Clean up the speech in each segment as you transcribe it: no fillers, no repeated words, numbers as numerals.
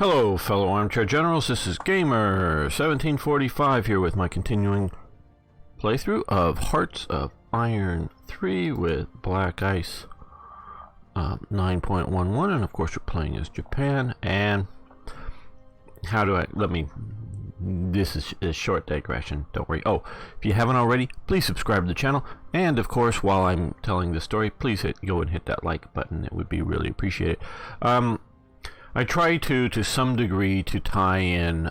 Hello, fellow armchair generals. This is Gamer1745 here with my continuing playthrough of Hearts of Iron 3 with Black Ice 9.11, and of course we're playing as Japan. And this is a short digression, don't worry. Oh, if you haven't already, please subscribe to the channel, and of course while I'm telling the story, please go and hit that like button. It would be really appreciated. I try to some degree to tie in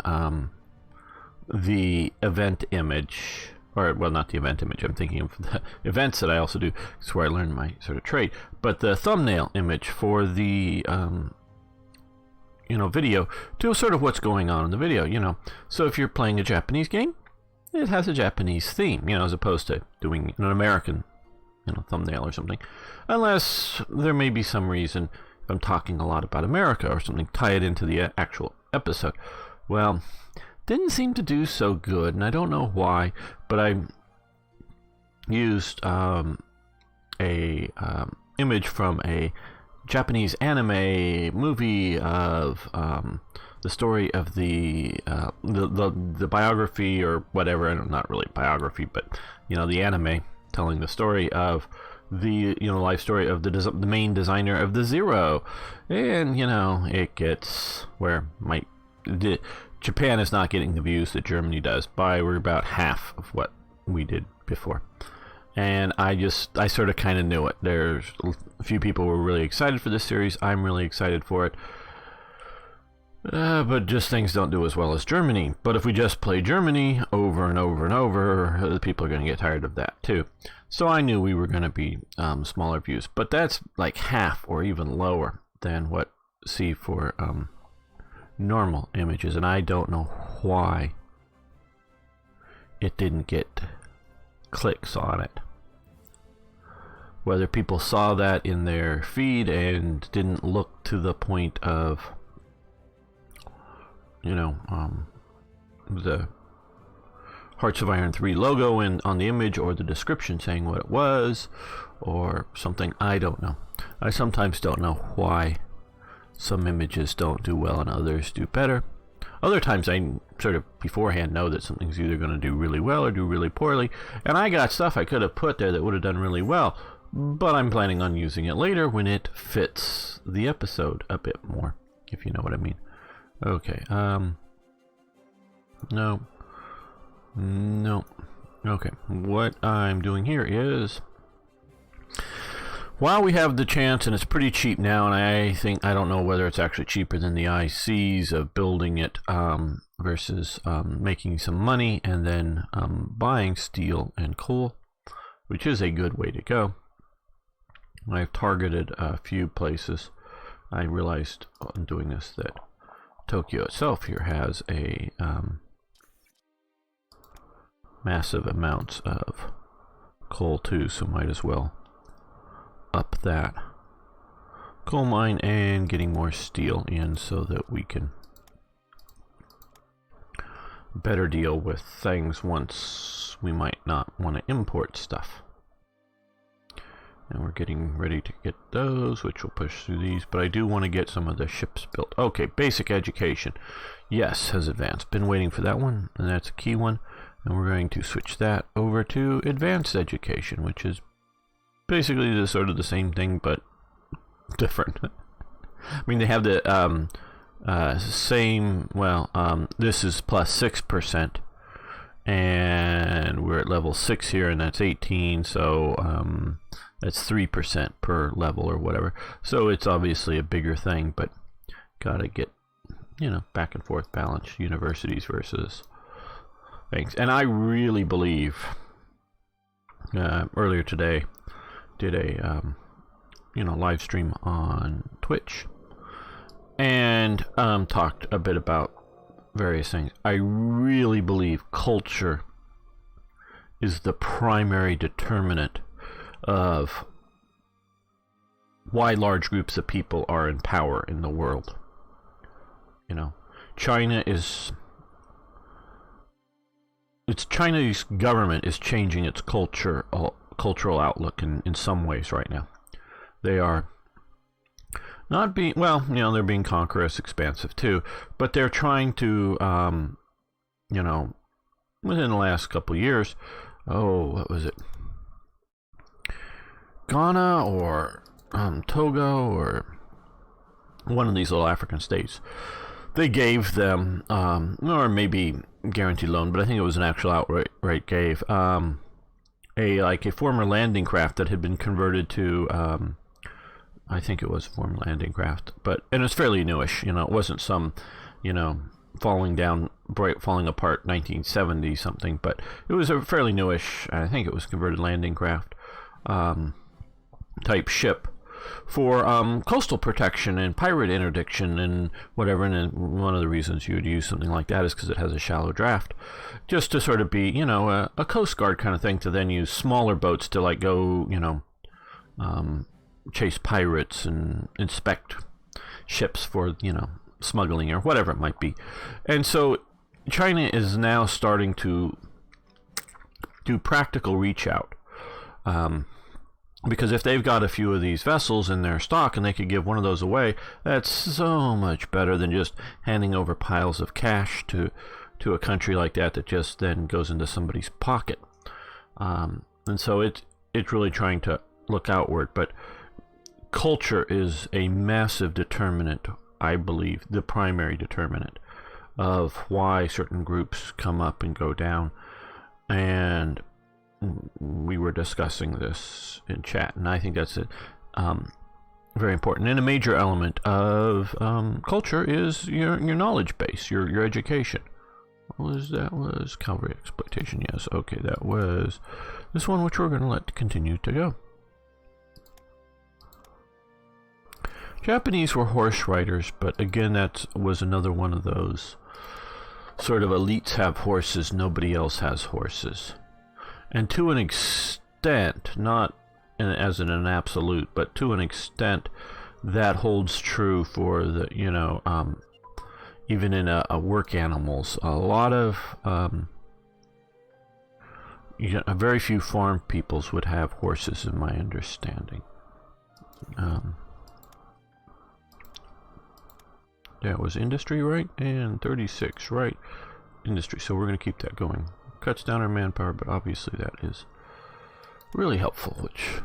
the event image, or well, not the event image, I'm thinking of the events that I also do. It's where I learned my sort of trade, but the thumbnail image for the video to sort of what's going on in the video, so if you're playing a Japanese game, it has a Japanese theme, as opposed to doing an American thumbnail or something, unless there may be some reason. If I'm talking a lot about America or something, tie it into the actual episode. Well, didn't seem to do so good, and I don't know why, but I used a image from a Japanese anime movie of the story of the biography or whatever, not really biography, but the anime telling the story of the life story of the main designer of the Zero, and it gets where Japan is not getting the views that Germany does. We're about half of what we did before, and I sort of kind of knew it. There's a few people who were really excited for this series. I'm really excited for it. But just things don't do as well as Germany. But if we just play Germany over and over and over, the people are going to get tired of that too. So I knew we were going to be smaller views. But that's like half or even lower than what see for normal images. And I don't know why it didn't get clicks on it. Whether people saw that in their feed and didn't look to the point of the Hearts of Iron 3 logo on the image, or the description saying what it was, or something. I don't know. I sometimes don't know why some images don't do well and others do better. Other times I sort of beforehand know that something's either going to do really well or do really poorly, and I got stuff I could have put there that would have done really well, but I'm planning on using it later when it fits the episode a bit more, if you know what I mean. Okay, no. Okay, what I'm doing here is, while we have the chance, and it's pretty cheap now, and I don't know whether it's actually cheaper than the ICs of building it versus making some money and then buying steel and coal, which is a good way to go. I've targeted a few places. I realized in doing this that Tokyo itself here has a massive amounts of coal too, so might as well up that coal mine and getting more steel in so that we can better deal with things once we might not want to import stuff. And we're getting ready to get those, which will push through these, but I do want to get some of the ships built. Okay, basic education. Yes, has advanced. Been waiting for that one, and that's a key one. And we're going to switch that over to advanced education, which is basically sort of the same thing, but different. I mean, they have the same, this is plus 6%. And we're at level 6 here, and that's 18, so that's 3% per level or whatever. So it's obviously a bigger thing, but gotta get back and forth balance universities versus things. And I really believe earlier today did a live stream on Twitch and talked a bit about various things. I really believe culture is the primary determinant of why large groups of people are in power in the world. China's government is changing its cultural outlook in some ways right now. They are Not being, well, they're being conquerous, expansive too, but they're trying to, within the last couple of years, what was it? Ghana or Togo or one of these little African states. They gave them, or maybe guaranteed loan, but I think it was an actual outright gave, a former landing craft that had been converted to, I think it was a former landing craft, and it's fairly newish. It wasn't some, falling apart 1970 something, but it was a fairly newish. I think it was converted landing craft type ship for coastal protection and pirate interdiction and whatever. And one of the reasons you would use something like that is because it has a shallow draft, just to sort of be, a Coast Guard kind of thing, to then use smaller boats to like go, chase pirates and inspect ships for, smuggling or whatever it might be. And so China is now starting to do practical reach out. Because if they've got a few of these vessels in their stock and they could give one of those away, that's so much better than just handing over piles of cash to a country like that just then goes into somebody's pocket. And so it's really trying to look outward. But culture is a massive determinant, I believe, the primary determinant of why certain groups come up and go down. And we were discussing this in chat, and I think that's very important. And a major element of culture is your knowledge base, your education. What was that? Was cavalry exploitation? Yes. Okay, that was this one, which we're going to let continue to go. Japanese were horse riders, but again, that was another one of those sort of elites have horses, nobody else has horses. And to an extent, not as in an absolute, but to an extent, that holds true for the, even in a work animals. A lot of, very few farm peoples would have horses, in my understanding. That was industry, right? And 36, right? Industry. So we're going to keep that going. Cuts down our manpower, but obviously that is really helpful, which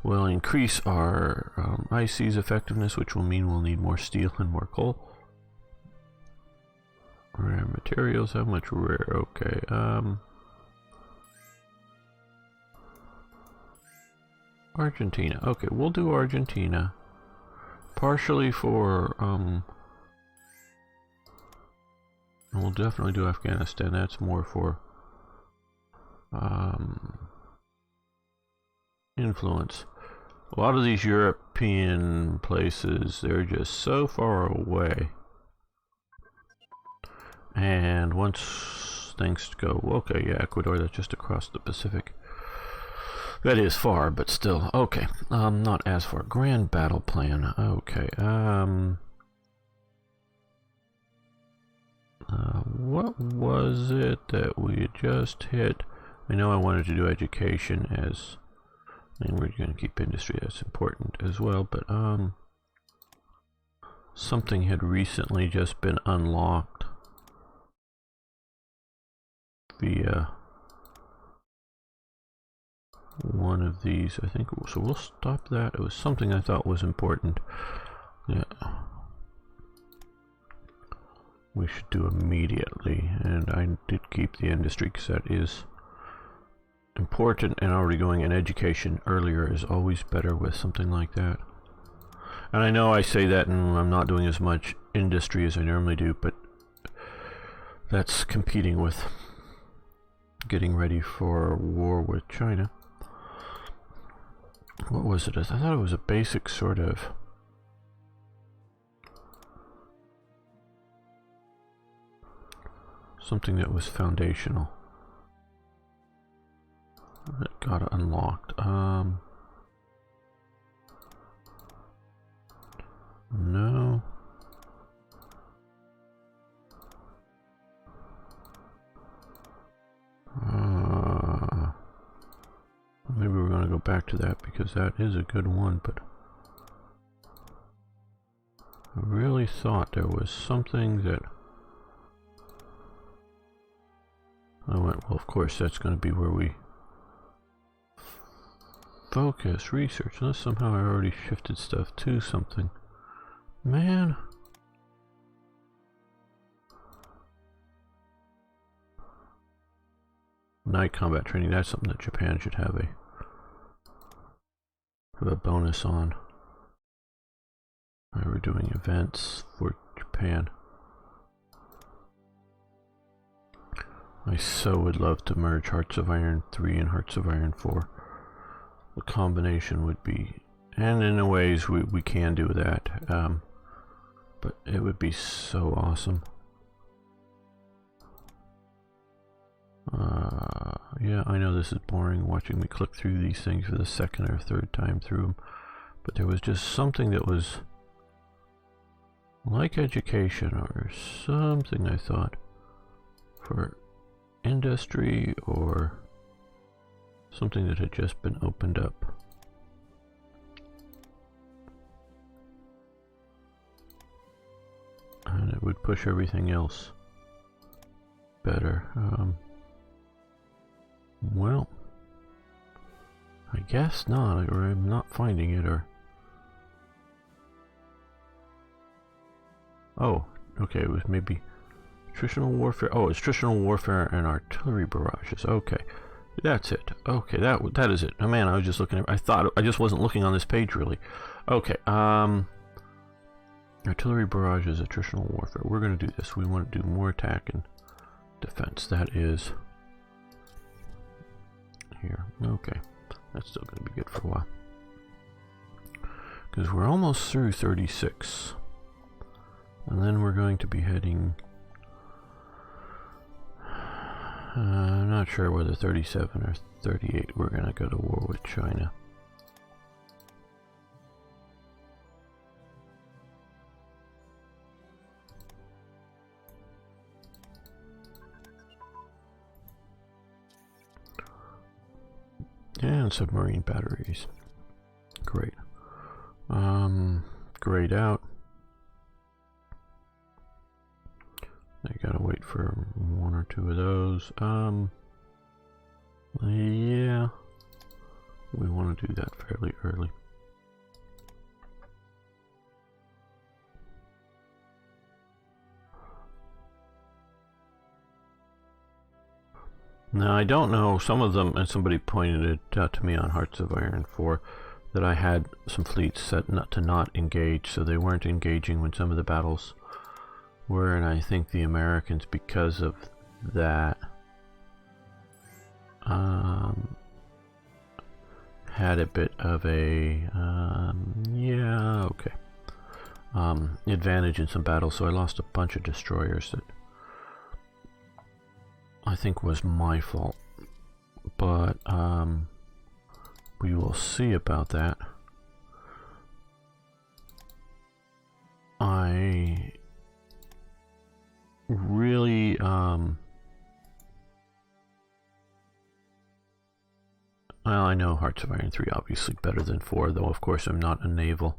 will increase our IC's effectiveness, which will mean we'll need more steel and more coal. Rare materials, how much rare? Okay, Argentina. Okay, we'll do Argentina. Partially for, and we'll definitely do Afghanistan. That's more for influence. A lot of these European places, they're just so far away. And once things go, okay, yeah, Ecuador, that's just across the Pacific. That is far, but still, okay. Not as far. Grand battle plan. Okay. What was it that we just hit? I know I wanted to do education as, and we're going to keep industry, that's important as well, but something had recently just been unlocked via one of these, I think. So we'll stop that. It was something I thought was important. Yeah, we should do immediately, and I did keep the industry because that is important, and already going in education earlier is always better with something like that. And I know I say that and I'm not doing as much industry as I normally do, but that's competing with getting ready for war with China. What was it? I thought it was a basic sort of something that was foundational. That got unlocked. No. Maybe we're going to go back to that because that is a good one, but thought there was something that I went, well, of course, that's going to be where we focus, research, unless somehow I already shifted stuff to something. Man. Night combat training, that's something that Japan should have a bonus on. Alright, we're doing events for Japan. I so would love to merge Hearts of Iron 3 and Hearts of Iron 4. The combination would be, and in a ways we can do that, but it would be so awesome. Yeah, I know this is boring watching me click through these things for the second or third time through them, but there was just something that was like education or something, I thought, for industry or something that had just been opened up. And it would push everything else better. Well, I guess not, or I'm not finding it, or... Oh, okay, it was maybe attritional warfare. Oh, it's attritional warfare and artillery barrages. Okay, that's it. Okay, that is it. Oh man, I was just looking at... I just wasn't looking on this page, really. Okay, artillery barrages, attritional warfare. We're going to do this. We want to do more attack and defense. That is... here. Okay, that's still going to be good for a while, because we're almost through 36, and then we're going to be heading, I'm not sure whether 37 or 38 we're going to go to war with China. And submarine batteries. Great. Grayed out. I gotta wait for one or two of those. Yeah. We want to do that fairly early. Now, I don't know, some of them, and somebody pointed it out to me on Hearts of Iron 4, that I had some fleets set to not engage, so they weren't engaging when some of the battles were, and I think the Americans, because of that, had a bit of a, yeah, okay, advantage in some battles, so I lost a bunch of destroyers that I think was my fault, but we will see about that. I really well, I know Hearts of Iron 3 obviously better than 4, though of course I'm not a naval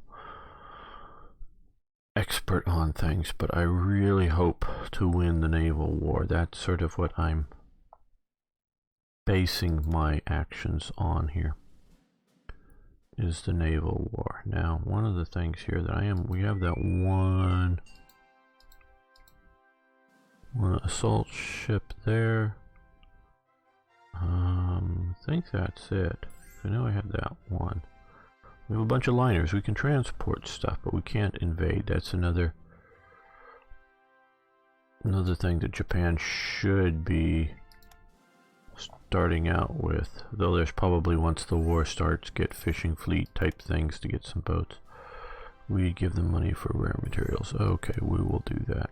expert on things, but I really hope to win the naval war. That's sort of what I'm basing my actions on here, is the naval war. Now, one of the things here that we have that one assault ship there. I think that's it. I know I had that one. We have a bunch of liners. We can transport stuff, but we can't invade. That's another thing that Japan should be starting out with. Though there's probably, once the war starts, get fishing fleet type things to get some boats. We give them money for rare materials. Okay, we will do that.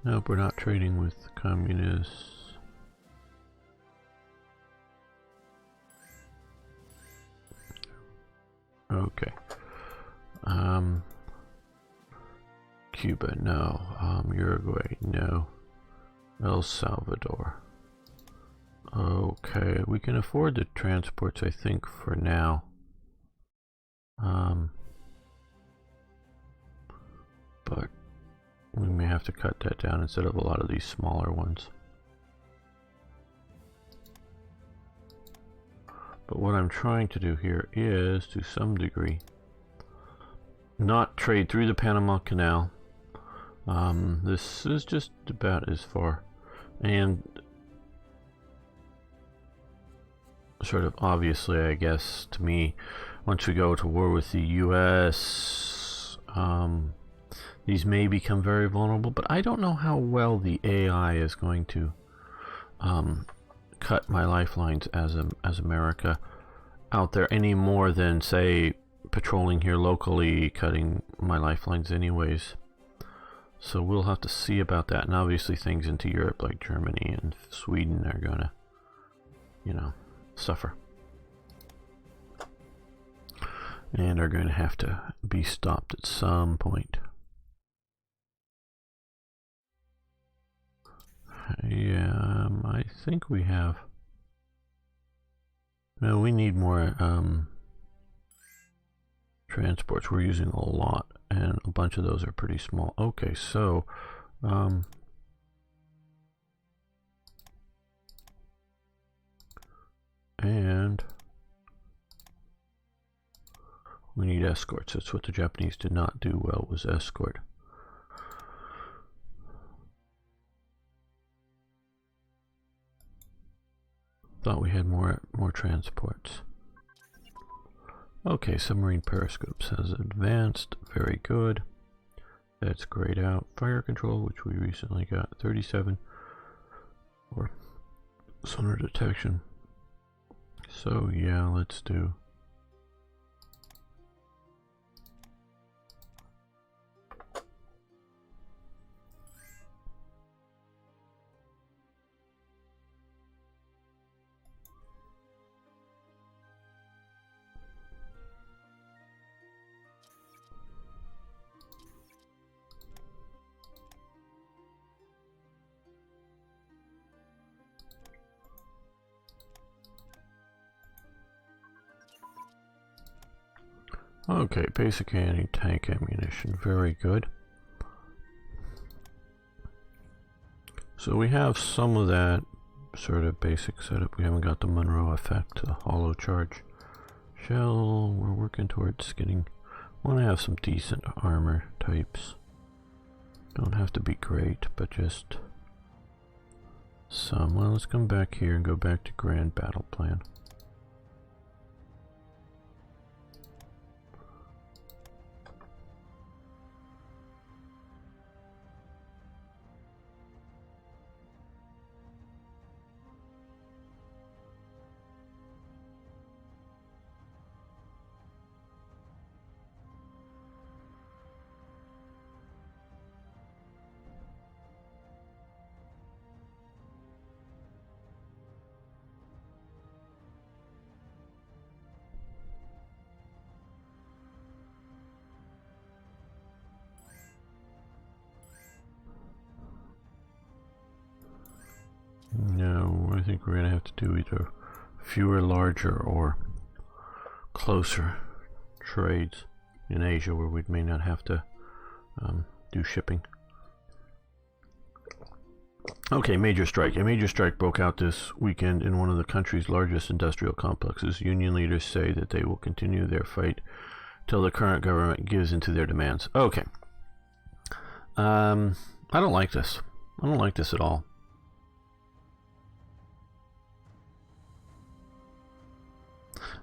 Nope, we're not trading with communists. Okay. Cuba, no. Uruguay, no. El Salvador. Okay, we can afford the transports, I think, for now. have to cut that down instead of a lot of these smaller ones. But what I'm trying to do here is, to some degree, not trade through the Panama Canal. This is just about as far. And sort of obviously, I guess, to me, once we go to war with the US, these may become very vulnerable, but I don't know how well the AI is going to cut my lifelines as America out there any more than, say, patrolling here locally cutting my lifelines anyways. So we'll have to see about that. And obviously things into Europe like Germany and Sweden are gonna, you know, suffer and are going to have to be stopped at some point. Yeah, I think we have. No, we need more transports. We're using a lot, and a bunch of those are pretty small. Okay, so and we need escorts. That's what the Japanese did not do well, was escort. Thought we had more transports. Okay, submarine periscopes has advanced. Very good. That's grayed out. Fire control, which we recently got, 37. Or sonar detection. So yeah, let's do. Okay, basic anti-tank ammunition, very good. So we have some of that sort of basic setup. We haven't got the Monroe effect, the hollow charge shell. We're working towards getting, want to have some decent armor types. Don't have to be great, but just some. Well, let's come back here and go back to Grand Battle Plan. No, I think we're going to have to do either fewer, larger, or closer trades in Asia where we may not have to do shipping. Okay, major strike. A major strike broke out this weekend in one of the country's largest industrial complexes. Union leaders say that they will continue their fight till the current government gives in to their demands. Okay. I don't like this. I don't like this at all.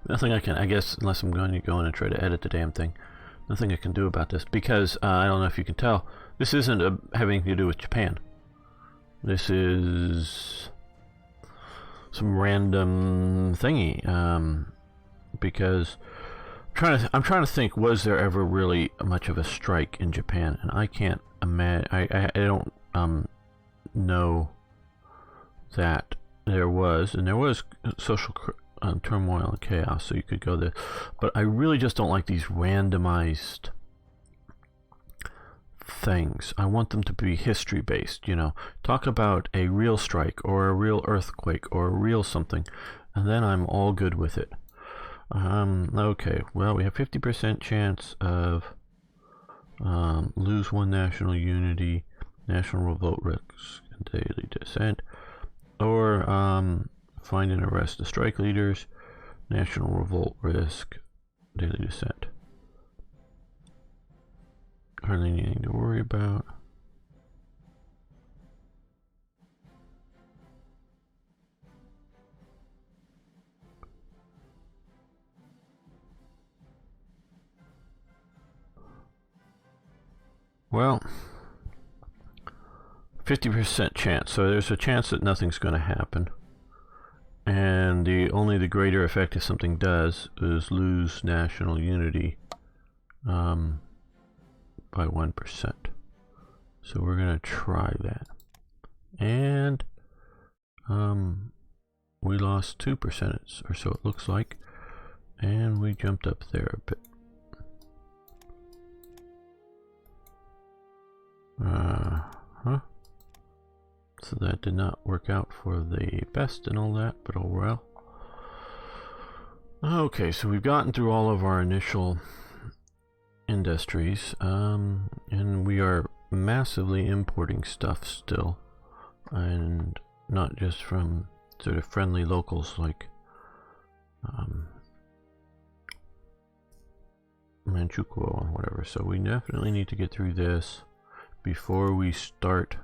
Nothing I can, I guess, unless I'm going to go in and try to edit the damn thing. Nothing I can do about this because I don't know if you can tell. This isn't having to do with Japan. This is some random thingy. Because I'm trying to think, was there ever really much of a strike in Japan? And I can't imagine. I don't know that there was, and there was social turmoil and chaos, so you could go there. But I really just don't like these randomized things. I want them to be history based, you know. Talk about a real strike or a real earthquake or a real something, and then I'm all good with it. Okay, well, we have 50% chance of lose one national unity national revolt risk and daily dissent, or find and arrest the strike leaders, national revolt risk, daily dissent. Hardly anything to worry about. Well, 50% chance. So there's a chance that nothing's going to happen. And only the greater effect if something does is lose national unity by 1%. So we're going to try that. And we lost 2% or so it looks like. And we jumped up there a bit. So that did not work out for the best and all that, but oh well. Okay, so we've gotten through all of our initial industries, and we are massively importing stuff still, and not just from sort of friendly locals like Manchukuo or whatever. So we definitely need to get through this before we start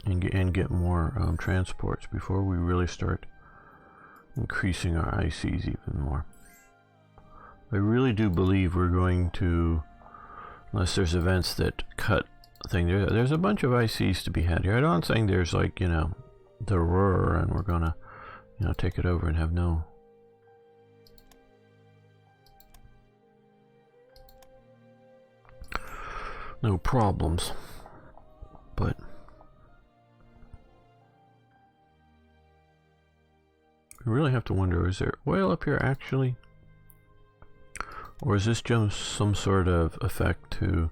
and get more transports, before we really start increasing our ICs even more. I really do believe we're going to, unless there's events that cut thing, there's a bunch of ICs to be had here. I'm not saying there's like, you know, the Ruhr and we're gonna, you know, take it over and have no problems, but we really have to wonder, is there oil up here actually, or is this just some sort of effect to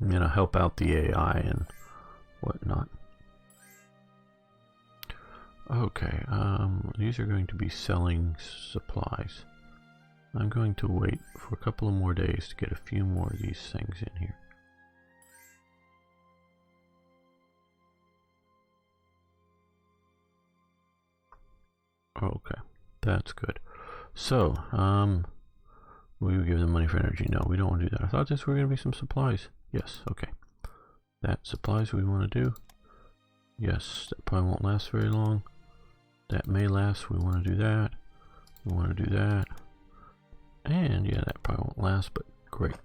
you know, help out the AI and whatnot? Okay, these are going to be selling supplies. I'm going to wait for a couple of more days to get a few more of these things in here. Okay, that's good. So, will you give them money for energy? No, we don't want to do that. I thought this were going to be some supplies. Yes, okay. That supplies we want to do. Yes, that probably won't last very long. That may last. We want to do that. We want to do that. And yeah, that probably won't last, but great.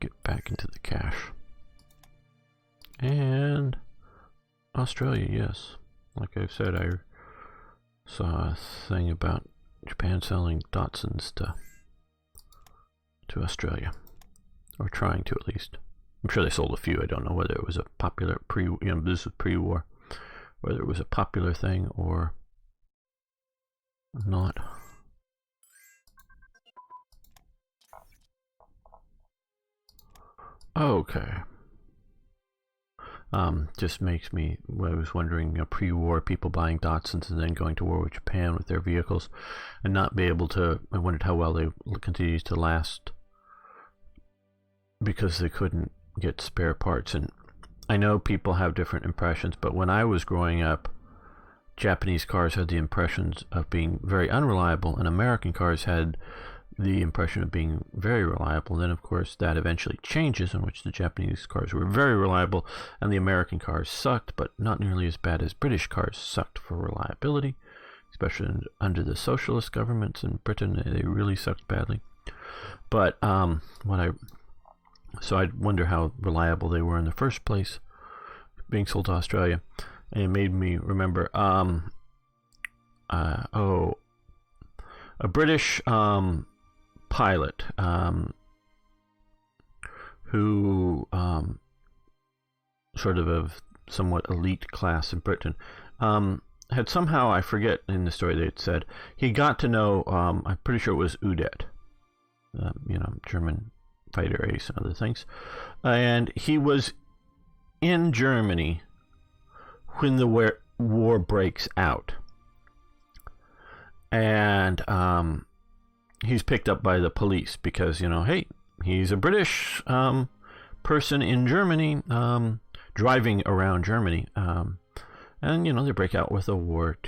Get back into the cache. And Australia, yes. Like I said, I saw a thing about Japan selling Datsuns to Australia. Or trying to, at least. I'm sure they sold a few. I don't know whether it was a popular this is pre-war, whether it was a popular thing or not. Okay. Just makes me, I was wondering, pre-war people buying Datsuns and then going to war with Japan with their vehicles and not be able to, I wondered how well they continue to last because they couldn't get spare parts. And I know people have different impressions, but when I was growing up, Japanese cars had the impressions of being very unreliable and American cars had the impression of being very reliable. Then of course that eventually changes, in which the Japanese cars were very reliable and the American cars sucked, but not nearly as bad as British cars sucked for reliability, especially under the socialist governments in Britain. They really sucked badly. But so I wonder how reliable they were in the first place, being sold to Australia. And it made me remember a British pilot who sort of somewhat elite class in Britain had somehow, I forget in the story they had said, he got to know, I'm pretty sure it was Udet, you know, German fighter ace and other things, and he was in Germany when the war breaks out. And he's picked up by the police because, hey, he's a British person in Germany, driving around Germany. And, they break out with a war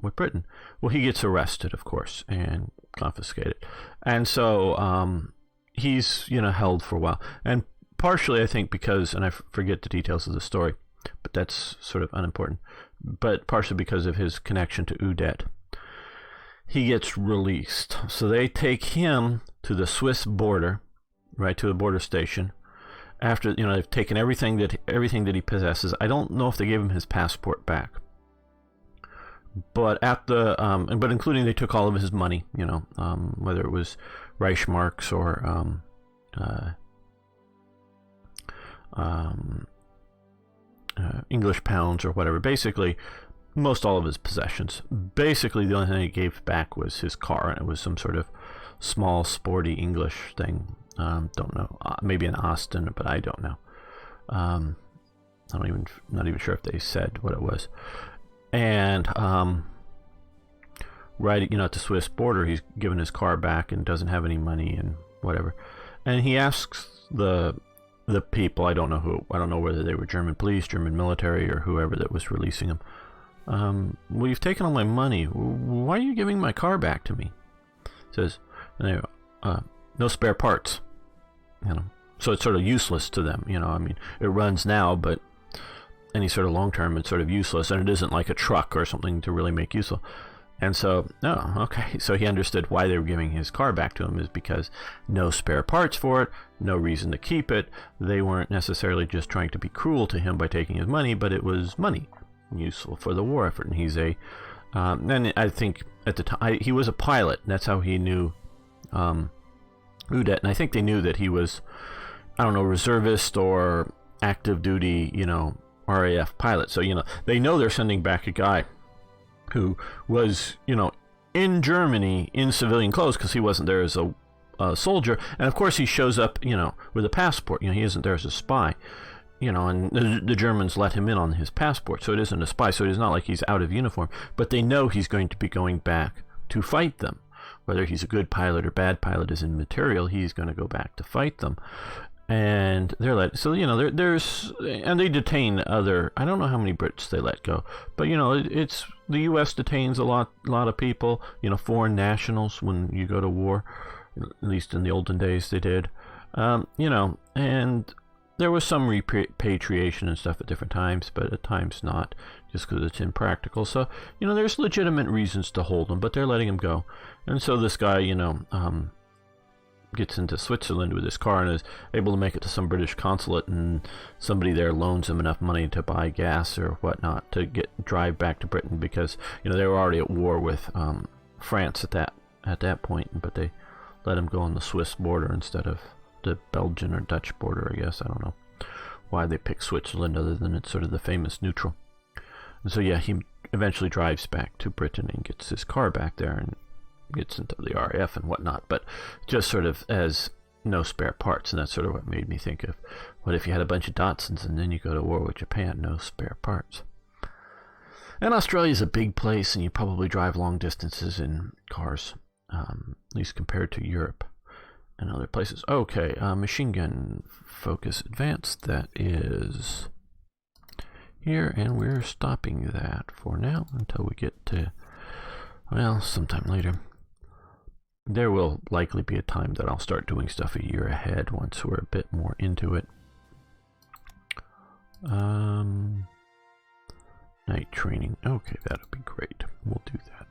with Britain. Well, he gets arrested, of course, and confiscated. And so he's, held for a while. And partially, I think, because, and I forget the details of the story, but that's sort of unimportant, but partially because of his connection to Udet, he gets released. So they take him to the Swiss border, right, to the border station. After, they've taken everything that he possesses. I don't know if they gave him his passport back, but but including they took all of his money, whether it was Reichsmarks or English pounds or whatever. Basically, most all of his possessions. Basically, the only thing he gave back was his car, and it was some sort of small, sporty English thing. Don't know. Maybe an Austin, but I don't know. Not even sure if they said what it was. And right, at the Swiss border, he's given his car back and doesn't have any money and whatever. And he asks the people, I don't know who, I don't know whether they were German police, German military, or whoever that was releasing him. Well, you've taken all my money. Why are you giving my car back to me? Says, no spare parts. So it's sort of useless to them. I mean, it runs now, but any sort of long term, it's sort of useless, and it isn't like a truck or something to really make useful. And so, okay. So he understood why they were giving his car back to him is because no spare parts for it, no reason to keep it. They weren't necessarily just trying to be cruel to him by taking his money, but it was money useful for the war effort. And he's and I think at the time he was a pilot. And that's how he knew Udet. And I think they knew that he was, reservist or active duty, RAF pilot. So, they know they're sending back a guy who was, in Germany in civilian clothes because he wasn't there as a soldier. And of course he shows up, with a passport. He isn't there as a spy, and the Germans let him in on his passport. So it isn't a spy. So it is not like he's out of uniform. But they know he's going to be going back to fight them. Whether he's a good pilot or bad pilot is immaterial. He's going to go back to fight them. And they're there's and they detain other, I don't know how many Brits they let go, but it's the U.S. detains a lot of people, foreign nationals when you go to war, at least in the olden days they did, and there was some repatriation and stuff at different times, but at times not, just because it's impractical. So there's legitimate reasons to hold them, but they're letting him go. And so this guy gets into Switzerland with his car and is able to make it to some British consulate, and somebody there loans him enough money to buy gas or whatnot to drive back to Britain, because they were already at war with France at that point, but they let him go on the Swiss border instead of the Belgian or Dutch border, I guess. I don't know why they picked Switzerland other than it's sort of the famous neutral. And so he eventually drives back to Britain and gets his car back there and gets into the RAF and whatnot, but just sort of as no spare parts. And that's sort of what made me think of, what if you had a bunch of Datsuns and then you go to war with Japan, no spare parts. And Australia's a big place, and you probably drive long distances in cars, at least compared to Europe and other places. Okay, machine gun focus advanced, that is here, and we're stopping that for now until we get to, sometime later. There will likely be a time that I'll start doing stuff a year ahead once we're a bit more into it. Night training. Okay, that'll be great. We'll do that.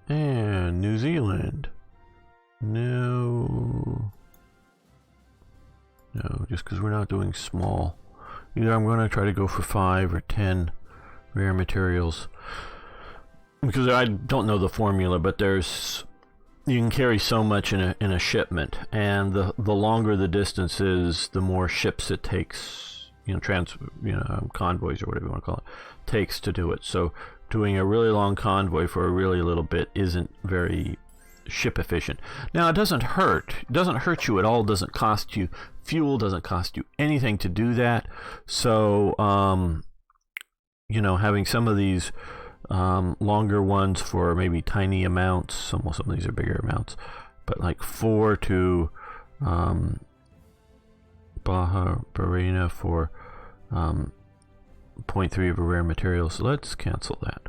And New Zealand. No, just because we're not doing small. Either I'm going to try to go for 5 or 10 rare materials, because I don't know the formula, but you can carry so much in a shipment, and the longer the distance is, the more ships it takes, convoys or whatever you want to call it, takes to do it. So doing a really long convoy for a really little bit isn't very ship efficient. Now, it doesn't hurt. It doesn't hurt you at all. It doesn't cost you fuel. Doesn't cost you anything to do that. So, having some of these longer ones for maybe tiny amounts. Some of these are bigger amounts, but like 4 to Baja Barena for 0.3 of a rare material. So let's cancel that.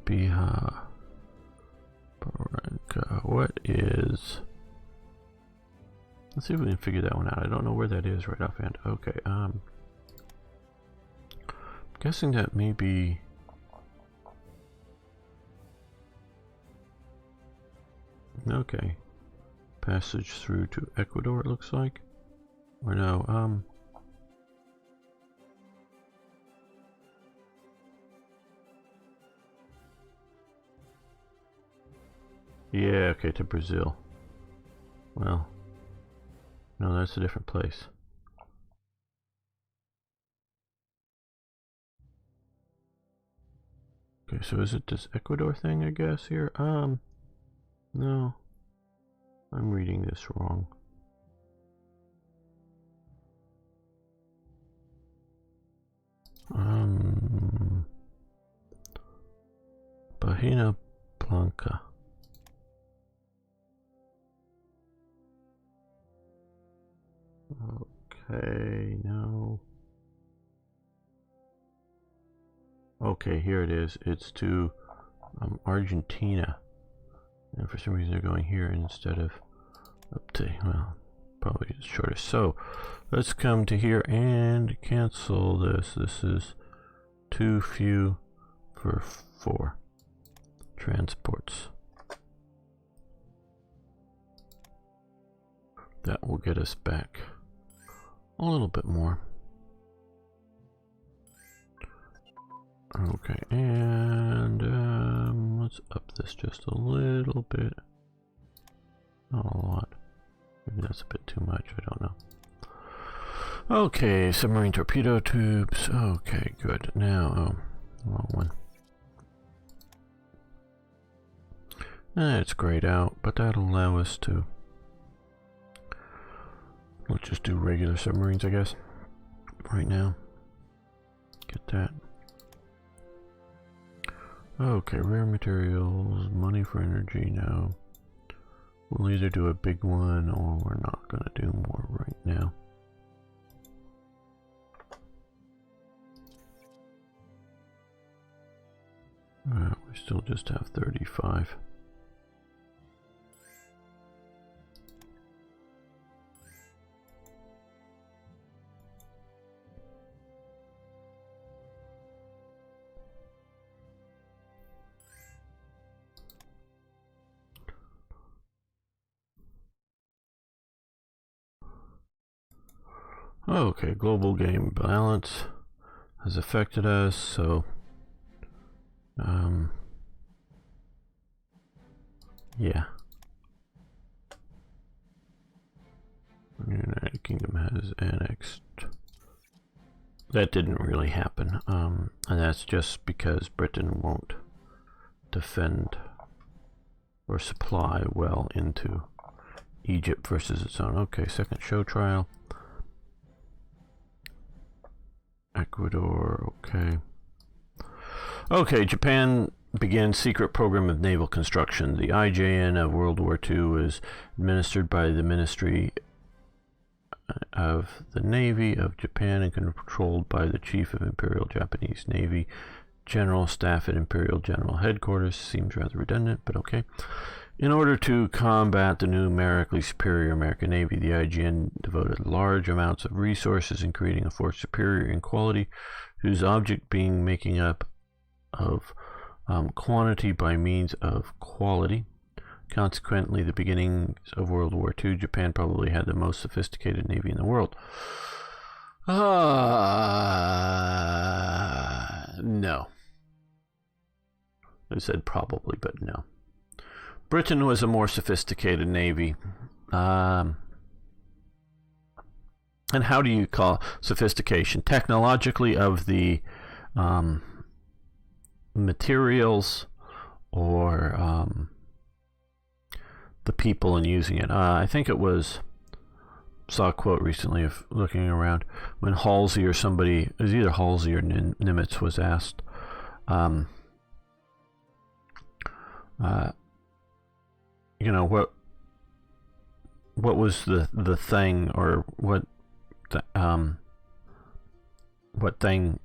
Baja Barena. What is? Let's see if we can figure that one out. I don't know where that is right offhand. Okay, I'm guessing that may be... Okay. Passage through to Ecuador, it looks like. Or no, yeah, okay, to Brazil. Well... No, that's a different place. Okay, so is it this Ecuador thing, I guess, here? No. I'm reading this wrong. Bahia Blanca. Okay, no. Okay, here it is. It's to Argentina. And for some reason they're going here instead of up to, well, probably the shortest. So, let's come to here and cancel this. This is too few for 4 transports. That will get us back a little bit more. Okay, and let's up this just a little bit. Not a lot. Maybe that's a bit too much, I don't know. Okay, submarine torpedo tubes. Okay, good. Now, wrong one. It's grayed out, but that'll allow us to... Let's just do regular submarines, I guess, right now. Get that. Okay, rare materials, money for energy, no. We'll either do a big one or we're not going to do more right now. We still just have 35. Okay, global game balance has affected us, so yeah. The United Kingdom has annexed. That didn't really happen, and that's just because Britain won't defend or supply well into Egypt versus its own. Okay, second show trial. Ecuador, okay. Okay, Japan began secret program of naval construction. The IJN of World War II was administered by the Ministry of the Navy of Japan and controlled by the Chief of Imperial Japanese Navy, General Staff at Imperial General Headquarters. Seems rather redundant, but okay. In order to combat the numerically superior American Navy, the IGN devoted large amounts of resources in creating a force superior in quality, whose object being making up of quantity by means of quality. Consequently, the beginnings of World War II, Japan probably had the most sophisticated navy in the world. No. I said probably, but no. Britain was a more sophisticated navy. And how do you call sophistication? Technologically of the materials or the people in using it. I think it was, saw a quote recently of looking around when Halsey or somebody, it was either Halsey or Nimitz, was asked, what was the thing, or what thing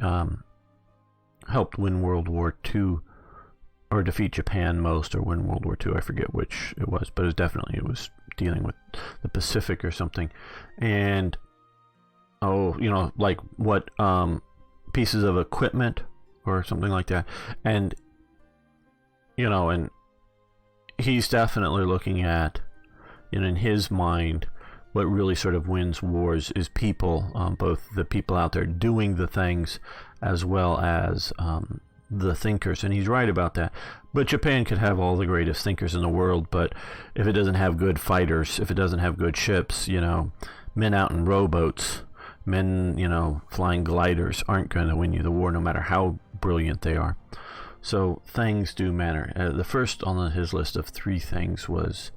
helped win World War II or defeat Japan most, or win World War II. I forget which it was, but it was dealing with the Pacific or something. And like what pieces of equipment or something like that. And and he's definitely looking at, in his mind, what really sort of wins wars is people, both the people out there doing the things as well as the thinkers. And he's right about that. But Japan could have all the greatest thinkers in the world, but if it doesn't have good fighters, if it doesn't have good ships, men out in rowboats, men, flying gliders aren't going to win you the war, no matter how brilliant they are. So things do matter. The first on his list of 3 things was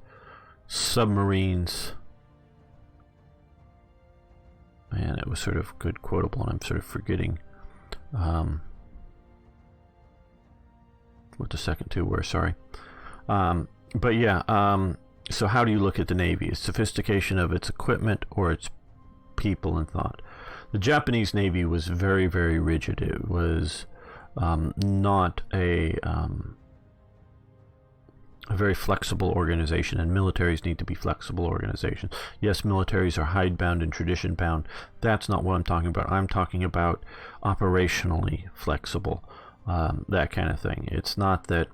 submarines. And it was sort of good quotable, and I'm sort of forgetting what the second 2 were, sorry. But yeah, so how do you look at the Navy? It's sophistication of its equipment or its people and thought. The Japanese Navy was very, very rigid. It was not a very flexible organization, and militaries need to be flexible organizations. Yes, militaries are hidebound and tradition-bound. That's not what I'm talking about. I'm talking about operationally flexible, that kind of thing. It's not that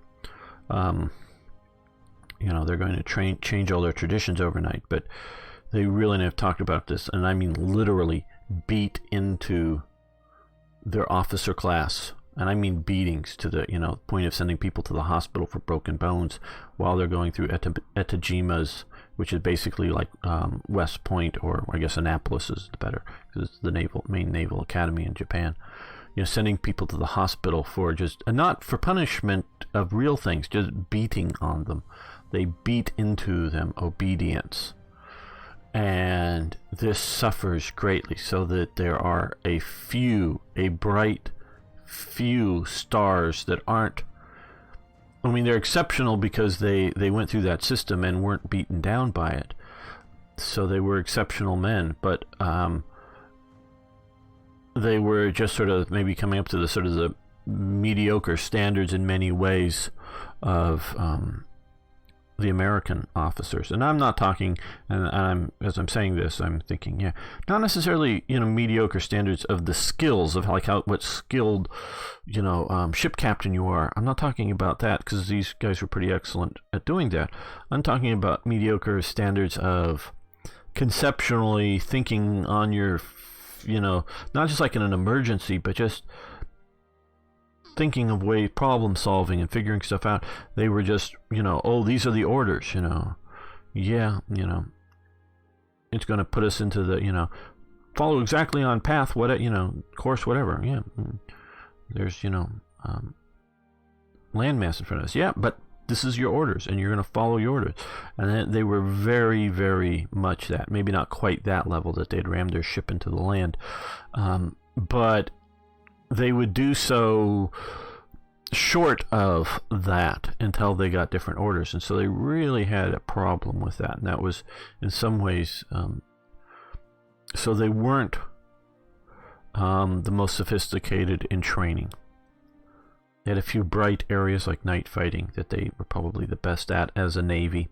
they're going to change all their traditions overnight, but they really have talked about this, and I mean literally beat into their officer class. And I mean beatings to the point of sending people to the hospital for broken bones while they're going through etajimas, which is basically like West Point, or I guess Annapolis is better because it's the main naval academy in Japan. Sending people to the hospital for not for punishment of real things, just beating on them. They beat into them obedience. And this suffers greatly, so that there are a bright few stars that aren't, they're exceptional because they went through that system and weren't beaten down by it. So they were exceptional men, but they were just sort of maybe coming up to the sort of the mediocre standards in many ways of the American officers. And I'm not talking, and as I'm saying this, I'm thinking, not necessarily mediocre standards of the skills of like what skilled ship captain you are. I'm not talking about that, because these guys were pretty excellent at doing that. I'm talking about mediocre standards of conceptually thinking on your not just like in an emergency, but just thinking of ways, problem solving and figuring stuff out. They were just, these are the orders, it's going to put us into the, follow exactly on path, course, whatever. There's, landmass in front of us. Yeah, but this is your orders, and you're going to follow your orders. And then they were very, very much that. Maybe not quite that level that they'd ram their ship into the land, but they would do so short of that until they got different orders. And so they really had a problem with that. And that was, in some ways, so they weren't the most sophisticated in training. They had a few bright areas like night fighting that they were probably the best at as a Navy.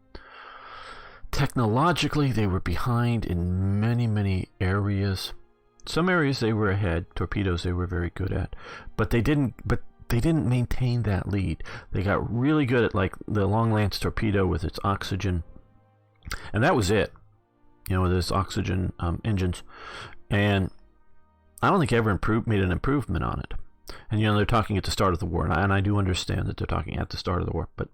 Technologically, they were behind in many, many areas. Some areas they were ahead. Torpedoes they were very good at, but they didn't maintain that lead. They got really good at like the Long Lance torpedo with its oxygen, and that was it. With its oxygen engines, and I don't think they ever made an improvement on it. And they're talking at the start of the war, and I do understand that they're talking at the start of the war, but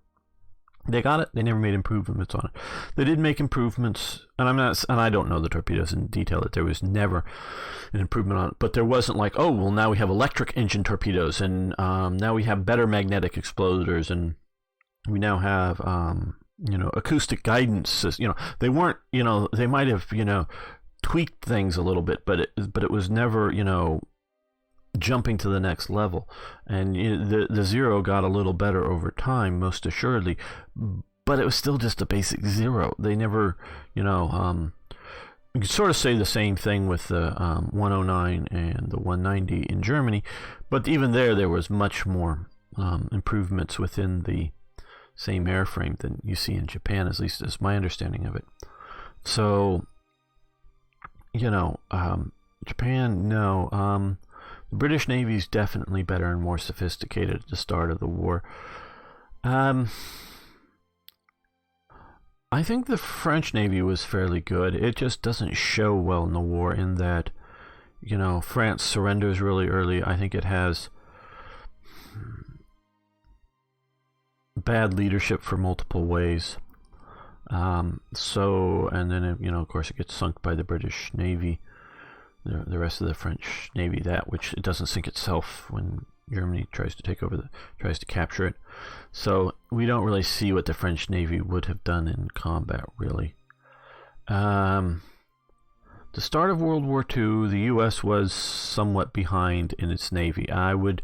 They got it. They never made improvements on it. They did make improvements, and I don't know the torpedoes in detail. That there was never an improvement on it, but there wasn't like, oh, well, now we have electric engine torpedoes, and now we have better magnetic exploders, and we now have acoustic guidance. They weren't. They might have tweaked things a little bit, but it was never jumping to the next level. And the Zero got a little better over time, most assuredly, but it was still just a basic Zero. They never, you could sort of say the same thing with the 109 and the 190 in Germany, but even there was much more improvements within the same airframe than you see in Japan, at least as my understanding of it. So, Japan, no. The British Navy is definitely better and more sophisticated at the start of the war. I think the French Navy was fairly good. It just doesn't show well in the war in that, France surrenders really early. I think it has bad leadership for multiple ways. And then, of course, it gets sunk by the British Navy. The rest of the French Navy, which it doesn't sink itself when Germany tries to capture it. So we don't really see what the French Navy would have done in combat, really. The start of World War II, the U.S. was somewhat behind in its Navy. I would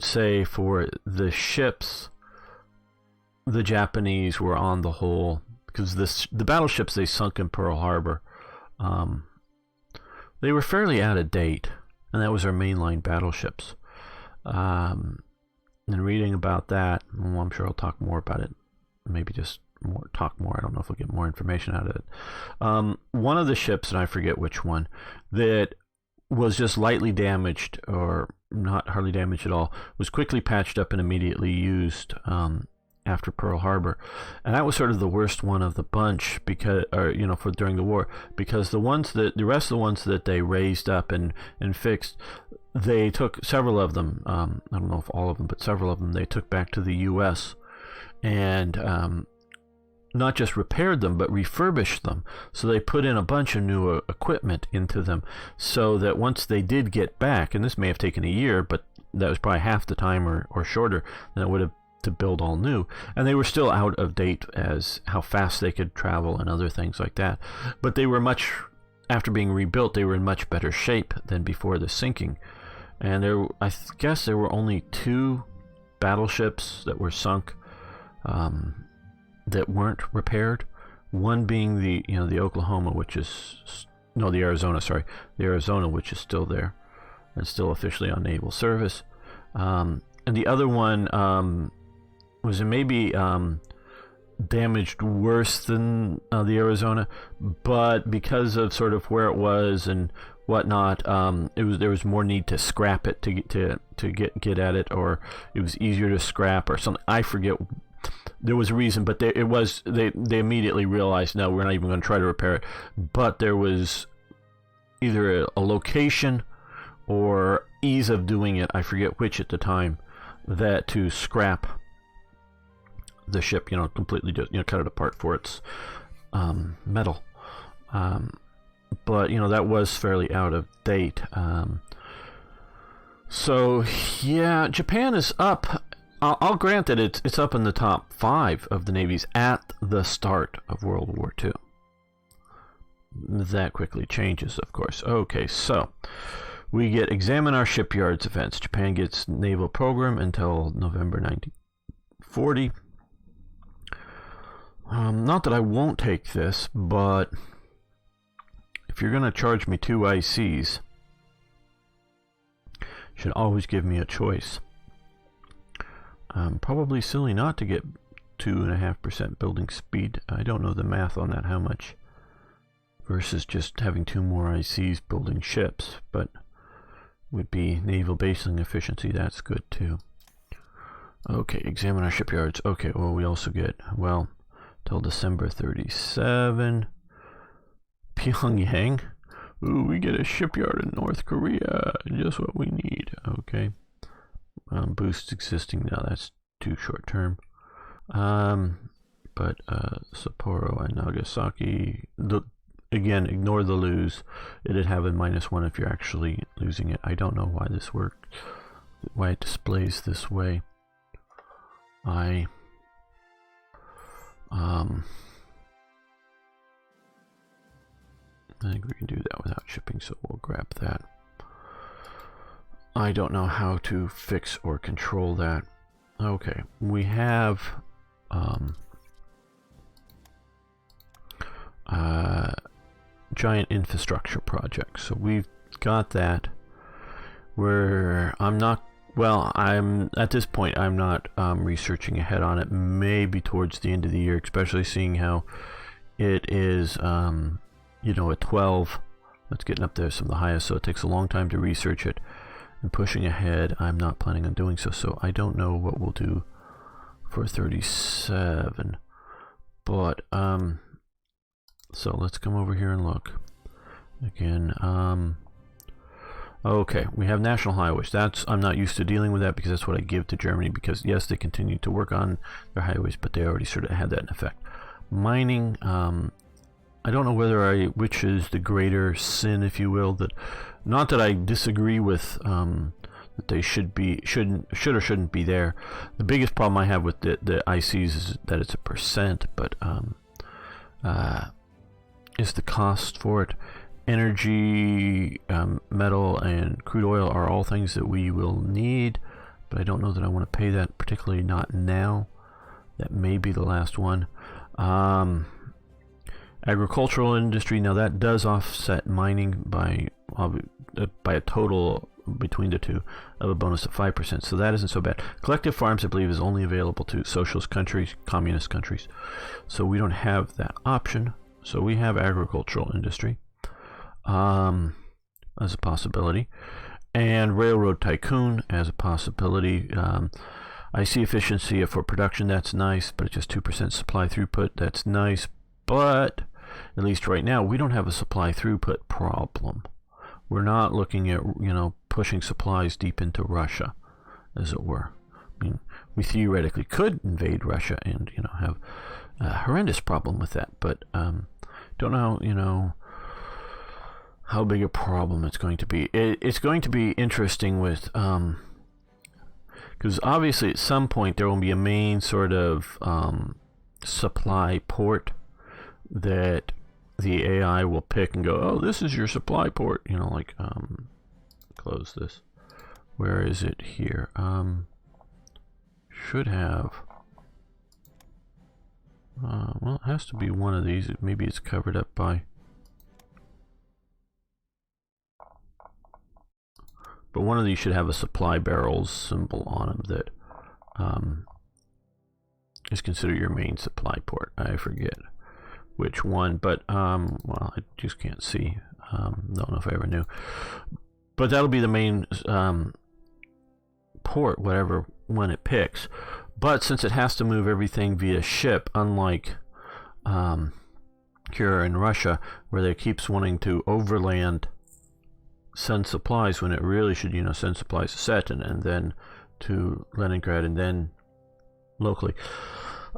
say for the ships, the Japanese were on the whole, because the battleships they sunk in Pearl Harbor, they were fairly out of date, and that was our mainline battleships. And reading about that, well, I'm sure I'll talk more about it. Maybe just talk more. I don't know if we'll get more information out of it. One of the ships, and I forget which one, that was just lightly damaged, or not hardly damaged at all, was quickly patched up and immediately used after Pearl Harbor, and that was sort of the worst one of the bunch for during the war, because the rest of the ones that they raised up and fixed, they took several of them. I don't know if all of them, but several of them they took back to the U.S. and not just repaired them, but refurbished them. So they put in a bunch of new equipment into them, so that once they did get back, and this may have taken a year, but that was probably half the time or shorter than it would have to build all new, and they were still out of date as how fast they could travel and other things like that, but they were after being rebuilt, they were in much better shape than before the sinking. And I guess there were only 2 battleships that were sunk that weren't repaired, one being the Oklahoma, the Arizona, which is still there and still officially on naval service, and the other one was maybe damaged worse than the Arizona, but because of sort of where it was and whatnot, there was more need to scrap it to get at it, or it was easier to scrap or something. I forget. There was a reason, but they immediately realized, no, we're not even going to try to repair it. But there was either a location or ease of doing it, I forget which at the time, that to scrap the ship, completely just, cut it apart for its metal. But, that was fairly out of date. So, yeah, Japan is up. I'll grant that it's up in the top 5 of the navies at the start of World War II. That quickly changes, of course. Okay, so we get examine our shipyards events. Japan gets naval program until November 1940. Not that I won't take this, but if you're going to charge me 2 ICs, you should always give me a choice. Probably silly not to get 2.5% building speed. I don't know the math on that, how much, versus just having 2 more ICs building ships, but would be naval basing efficiency. That's good too. Okay, examine our shipyards. Okay, well, we also get, till December 37, Pyongyang. Ooh, we get a shipyard in North Korea. Just what we need. Okay. Boosts existing now. That's too short term. But Sapporo and Nagasaki, again, ignore the lose. It'd have a -1 if you're actually losing it. I don't know why this worked, why it displays this way. I think we can do that without shipping, so we'll grab that. I don't know how to fix or control that. Okay, we have giant infrastructure projects. So we've got that. Where I'm at this point I'm not researching ahead on it. Maybe towards the end of the year, especially seeing how it is at 12. That's getting up there, some of the highest, so it takes a long time to research it. And pushing ahead, I'm not planning on doing so. So I don't know what we'll do for 37. But so let's come over here and look again. Okay, we have national highways. I'm not used to dealing with that because that's what I give to Germany, because yes, they continue to work on their highways, but they already sort of had that in effect. Mining, I don't know which is the greater sin, if you will. Not that I disagree with that they should or shouldn't be there. The biggest problem I have with the ICs is that it's a percent, but is the cost for it. Energy, metal, and crude oil are all things that we will need, but I don't know that I want to pay that, particularly not now. That may be the last one. Agricultural industry, now that does offset mining by a total between the two of a bonus of 5%, so that isn't so bad. Collective farms, I believe, is only available to socialist countries, communist countries, so we don't have that option. So we have agricultural industry as a possibility, and railroad tycoon as a possibility. I see efficiency for production, that's nice, but it's just 2% supply throughput, that's nice, but at least right now we don't have a supply throughput problem. We're not looking at pushing supplies deep into Russia, as it were. I mean, we theoretically could invade Russia and have a horrendous problem with that, but don't know how big a problem it's going to be. It's going to be interesting with because obviously at some point there will be a main sort of supply port that the AI will pick and go, oh, this is your supply port, close this. Where is it here? Should have well, it has to be one of these. Maybe it's covered up by, but one of these should have a supply barrels symbol on them that is considered your main supply port. I forget which one, but well, I just can't see. Don't know if I ever knew, but that'll be the main port, whatever one it picks. But since it has to move everything via ship, unlike here in Russia, where they keeps wanting to overland send supplies when it really should, send supplies to Seton and then to Leningrad and then locally.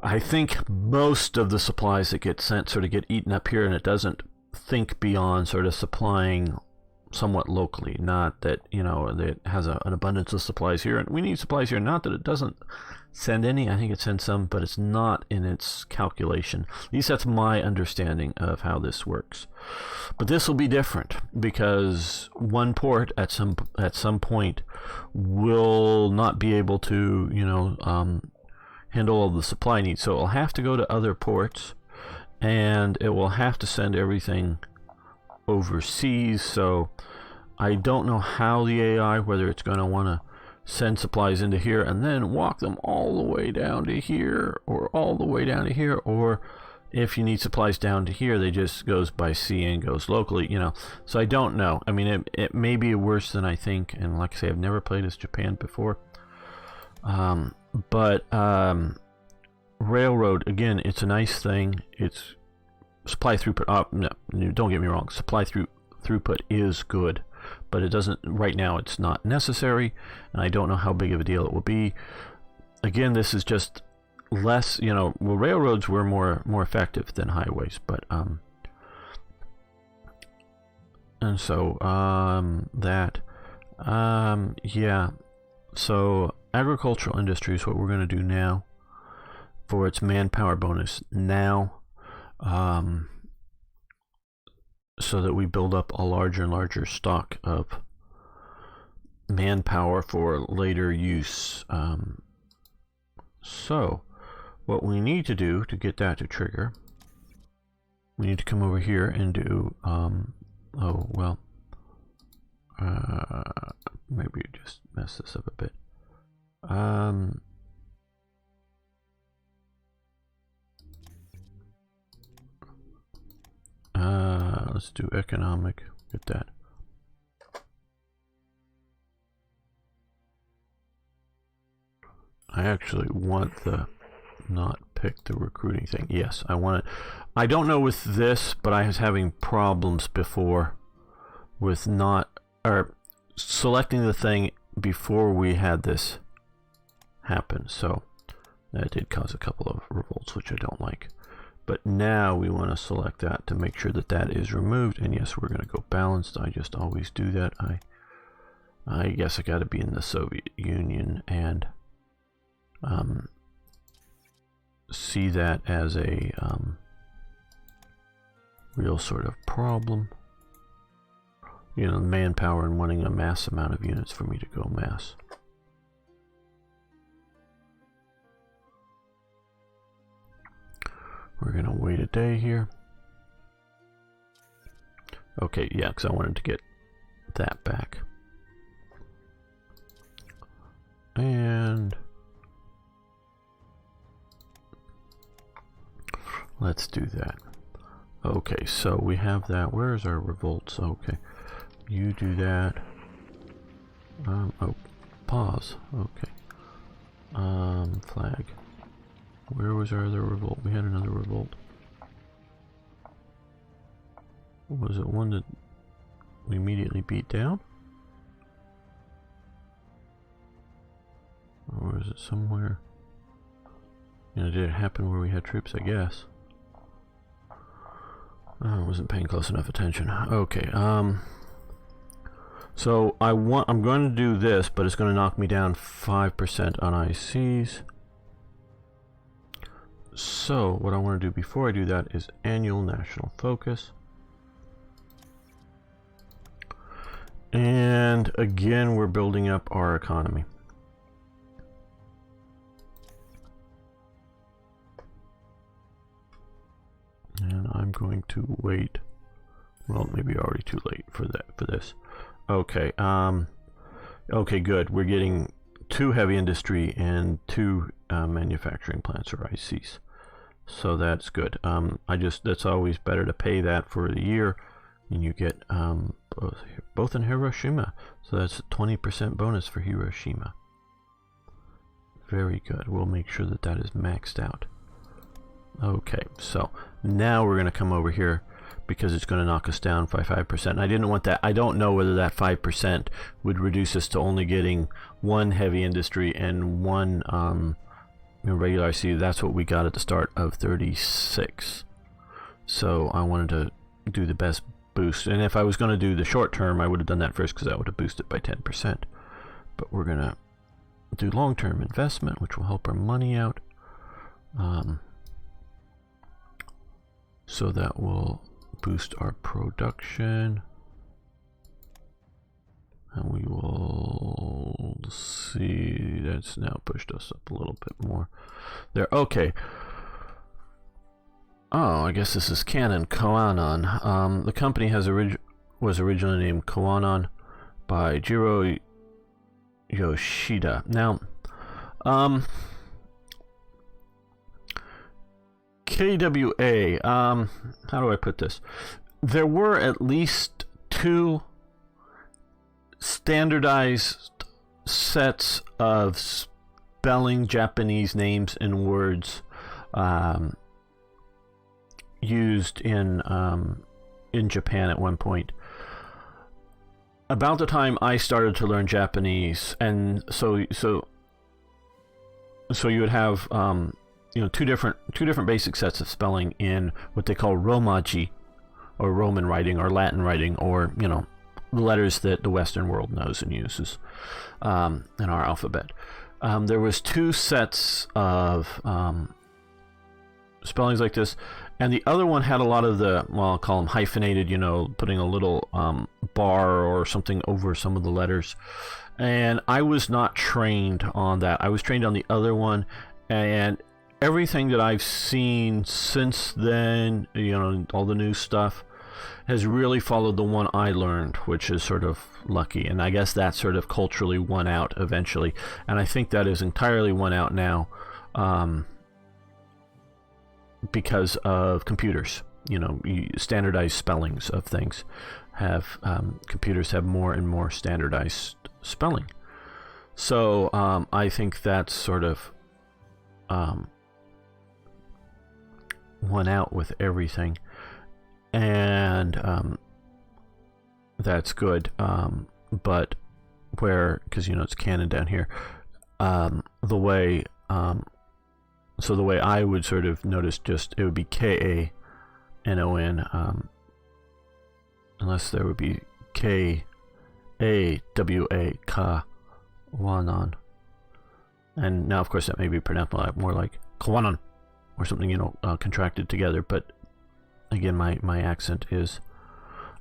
I think most of the supplies that get sent sort of get eaten up here, and it doesn't think beyond sort of supplying somewhat locally. Not that, it has an abundance of supplies here, and we need supplies here. Not that it doesn't send any. I think it sends some, but it's not in its calculation. At least that's my understanding of how this works. But this will be different because one port at some point will not be able to, handle all the supply needs. So it'll have to go to other ports, and it will have to send everything overseas. So I don't know how the AI, whether it's going to want to send supplies into here and then walk them all the way down to here or all the way down to here, or if you need supplies down to here, they just goes by sea and goes locally, So I don't know. I mean, it may be worse than I think, and like I say, I've never played as Japan before. But railroad, again, it's a nice thing. It's supply throughput. No, don't get me wrong. Supply throughput is good, but it doesn't. Right now, it's not necessary, and I don't know how big of a deal it will be. Again, this is just less, well, railroads were more effective than highways, but and so yeah. So agricultural industry is what we're going to do now for its manpower bonus now, so that we build up a larger and larger stock of manpower for later use. So what we need to do to get that to trigger, we need to come over here and do maybe just mess this up a bit. Let's do economic. Get that. I actually want not pick the recruiting thing. Yes, I want it. I don't know with this, but I was having problems before with selecting the thing before we had this happen. So that did cause a couple of revolts, which I don't like. But now we want to select that to make sure that that is removed. And yes, we're going to go balanced. I just always do that. I guess I got to be in the Soviet Union and see that as a real sort of problem. Manpower and wanting a mass amount of units for me to go mass. We're going to wait a day here. Okay, yeah, because I wanted to get that back. And let's do that. Okay, so we have that. Where's our revolts? Okay, you do that. Oh, pause. Okay. Flag. Where was our other revolt? We had another revolt. Was it one that we immediately beat down? Or is it somewhere? Did it happen where we had troops? I guess. I wasn't paying close enough attention. Okay. So I'm going to do this, but it's going to knock me down 5% on ICs. So what I want to do before I do that is annual national focus. And again, we're building up our economy. And I'm going to wait. Well, maybe already too late for this. Okay. Okay, good. We're getting 2 heavy industry and 2 manufacturing plants or ICs. So that's good. That's always better to pay that for the year, and you get both in Hiroshima. So that's a 20% bonus for Hiroshima. Very good. We'll make sure that that is maxed out. Okay, so now we're going to come over here because it's going to knock us down by 5%. And I didn't want that. I don't know whether that 5% would reduce us to only getting 1 heavy industry and 1 regular IC. That's what we got at the start of 36. So I wanted to do the best boost. And if I was going to do the short term, I would have done that first because that would have boosted by 10%. But we're going to do long-term investment, which will help our money out. So that will boost our production. And we will see that's now pushed us up a little bit more. There, okay. Oh, I guess this is Canon, Koanon. The company was originally named Koanon by Jiro Yoshida. Now, KWA, how do I put this? There were at least 2 standardized sets of spelling Japanese names and words used in Japan at one point. About the time I started to learn Japanese, and so you would have two different basic sets of spelling in what they call Romaji, or Roman writing, or Latin writing, or the letters that the Western world knows and uses in our alphabet. There was 2 sets of spellings like this, and the other one had a lot of the, well, I'll call them hyphenated, putting a little bar or something over some of the letters. And I was not trained on that. I was trained on the other one, and everything that I've seen since then, all the new stuff, has really followed the one I learned, which is sort of lucky. And I guess that sort of culturally won out eventually. And I think that is entirely won out now because of computers. Standardized spellings of things have, computers have more and more standardized spelling. So I think that's sort of won out with everything. And that's good, but because it's Canon down here, the way I would sort of notice, just it would be Kanon, unless there would be Kawanon, and now of course that may be pronounced more like Kawanon or something, contracted together, but again, my accent is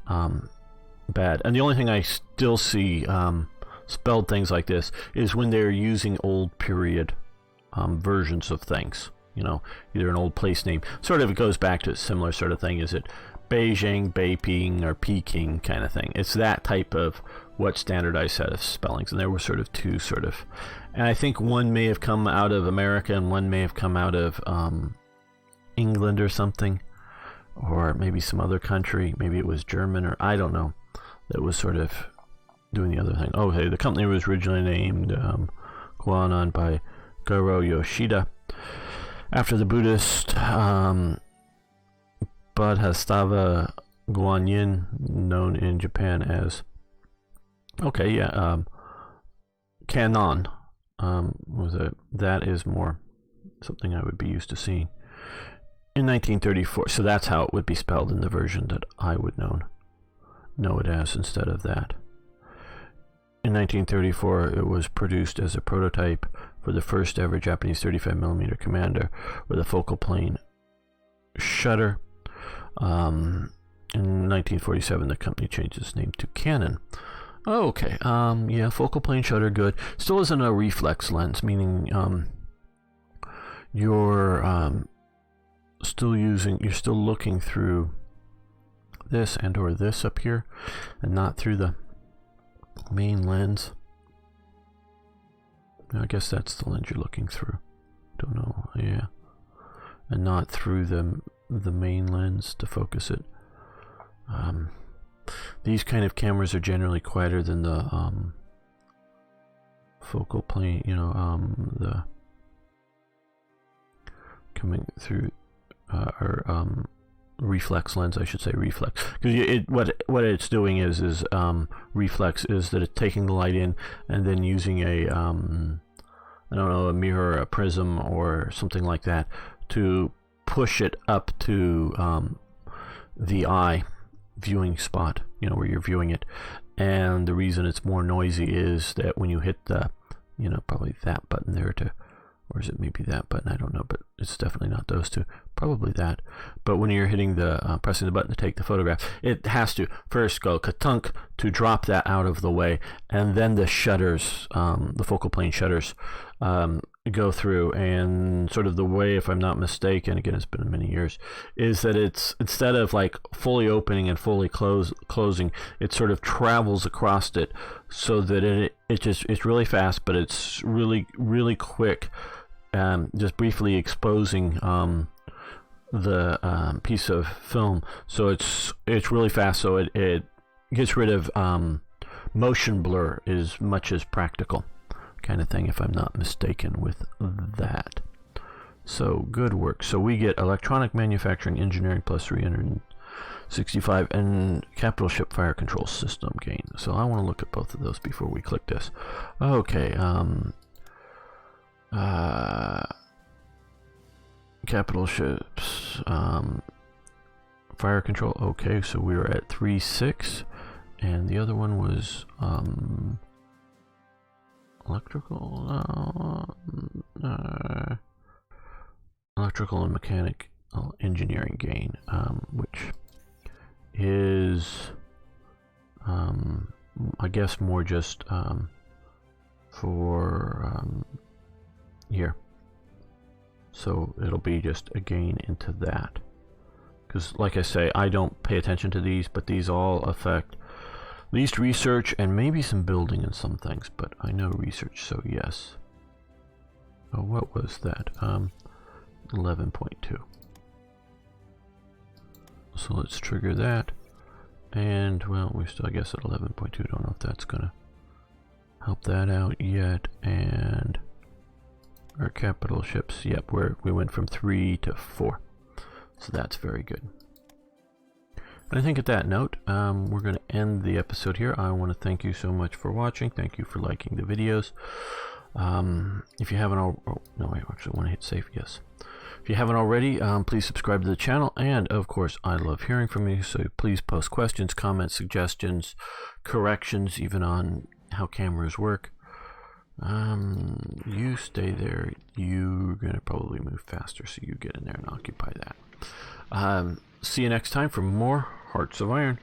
bad. And the only thing I still see spelled things like this is when they're using old period versions of things. Either an old place name. Sort of, it goes back to a similar sort of thing. Is it Beijing, Beiping, or Peking kind of thing? It's that type of what standardized set of spellings. And there were sort of 2 sort of. And I think one may have come out of America and one may have come out of England or something. Or maybe some other country, maybe it was German, or I don't know, that was sort of doing the other thing. Okay, the company was originally named Guanan by Goro Yoshida, after the Buddhist Bodhisattva Guanyin, known in Japan as, Canon, that is more something I would be used to seeing. In 1934, so that's how it would be spelled in the version that I would know it as instead of that. In 1934, it was produced as a prototype for the first ever Japanese 35mm commander with a focal plane shutter. In 1947, the company changed its name to Canon. Okay, focal plane shutter, good. Still isn't a reflex lens, meaning you're still looking through this and or this up here, and not through the main lens. I guess that's the lens you're looking through. Don't know. Yeah, and not through the main lens to focus it. These kind of cameras are generally quieter than the focal plane. The coming through. Reflex lens, I should say reflex, because what it's doing is reflex is that it's taking the light in and then using a a mirror, a prism, or something like that to push it up to the eye viewing spot, where you're viewing it. And the reason it's more noisy is that when you hit the, probably that button there or is it maybe that button? I don't know, but it's definitely not those 2. Probably that. But when you're hitting the, pressing the button to take the photograph, it has to first go katunk to drop that out of the way, and then the shutters, the focal plane shutters, go through. And sort of the way, if I'm not mistaken, again, it's been many years, is that it's, instead of like fully opening and fully closing, it sort of travels across it, so that it's really fast, but it's really, really quick. Just briefly exposing the piece of film, so it's really fast. So it gets rid of motion blur as much as practical, kind of thing, if I'm not mistaken with that. So good work. So we get electronic manufacturing engineering plus 365 and capital ship fire control system gain. So I want to look at both of those before we click this. Okay. capital ships. Fire control. Okay, so we were at 3-6, and the other one was electrical. Electrical and mechanical engineering gain, which is, I guess, more just for here. So it'll be just a gain into that. Because, like I say, I don't pay attention to these, but these all affect least research and maybe some building and some things, but I know research, so yes. Oh, what was that? 11.2. So let's trigger that. And, well, we're still, I guess, at 11.2. Don't know if that's going to help that out yet. And our capital ships, yep, we went from 3 to 4. So that's very good. And I think at that note, we're going to end the episode here. I want to thank you so much for watching. Thank you for liking the videos. If you haven't no, I actually want to hit save, yes. If you haven't already, please subscribe to the channel. And of course, I love hearing from you. So please post questions, comments, suggestions, corrections, even on how cameras work. You stay there. You're going to probably move faster, so you get in there and occupy that. See you next time for more Hearts of Iron.